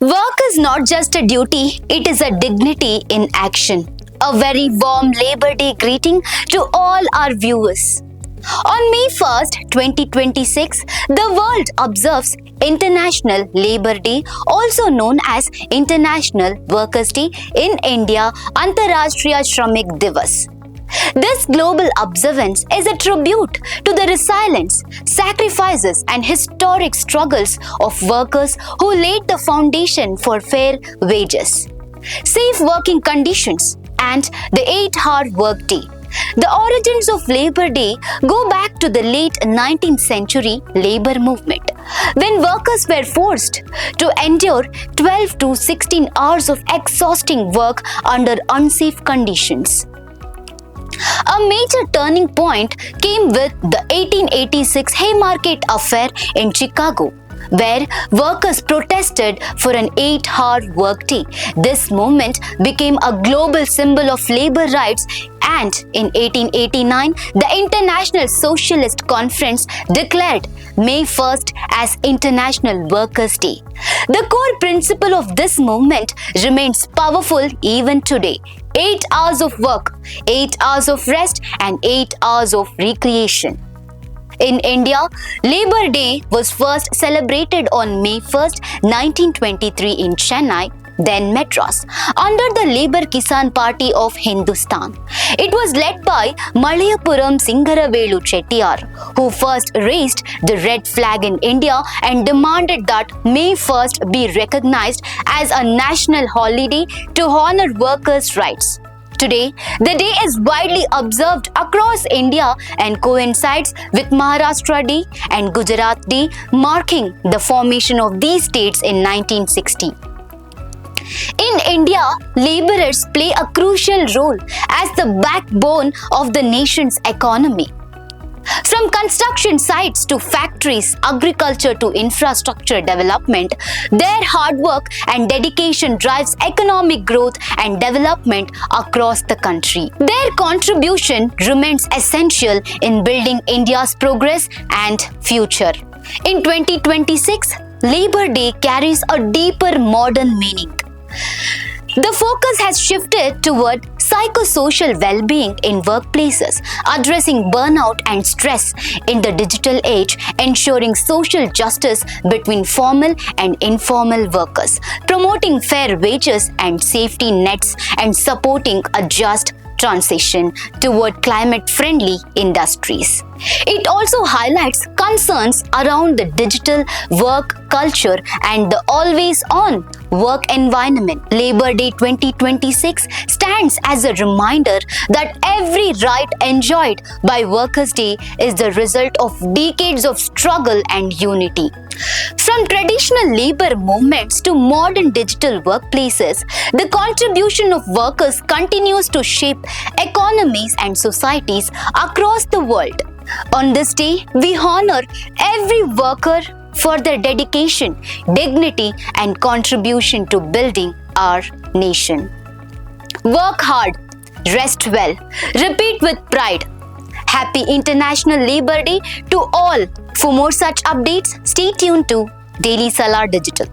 Work is not just a duty, it is a dignity in action. A very warm Labor Day greeting to all our viewers. On May 1st, 2026, the world observes International Labor Day, also known as International Workers' Day in India, Antrarashtriya Shramik Diwas. This global observance is a tribute to the resilience, sacrifices and historic struggles of workers who laid the foundation for fair wages, safe working conditions and the 8-hour workday. The origins of Labor Day go back to the late 19th century labor movement, when workers were forced to endure 12 to 16 hours of exhausting work under unsafe conditions. A major turning point came with the 1886 Haymarket Affair in Chicago, where workers protested for an 8-hour workday. This movement became a global symbol of labor rights, and in 1889, the International Socialist Conference declared May 1st as International Workers' Day. The core principle of this movement remains powerful even today. 8 hours of work, 8 hours of rest, and 8 hours of recreation. In India, Labor Day was first celebrated on May 1st, 1923 in Chennai, then Madras, under the Labour Kisan Party of Hindustan. It was led by Malayapuram Singaravelu Chettiar, who first raised the red flag in India and demanded that May 1st be recognized as a national holiday to honor workers' rights. Today, the day is widely observed across India and coincides with Maharashtra Day and Gujarat Day, marking the formation of these states in 1960. In India, laborers play a crucial role as the backbone of the nation's economy. From construction sites to factories, agriculture to infrastructure development, their hard work and dedication drives economic growth and development across the country. Their contribution remains essential in building India's progress and future. In 2026, Labor Day carries a deeper modern meaning. The focus has shifted toward psychosocial well-being in workplaces, addressing burnout and stress in the digital age, ensuring social justice between formal and informal workers, promoting fair wages and safety nets, and supporting a just transition toward climate-friendly industries. It also highlights concerns around the digital work culture and the always-on work environment. Labor Day 2026 stands as a reminder that every right enjoyed by Workers' Day is the result of decades of struggle and unity. From traditional labor movements to modern digital workplaces, the contribution of workers continues to shape economies and societies across the world. On this day, we honor every worker for their dedication, dignity, and contribution to building our nation. Work hard, rest well, repeat with pride. Happy International Labor Day to all. For more such updates, stay tuned to Daily Salar Digital.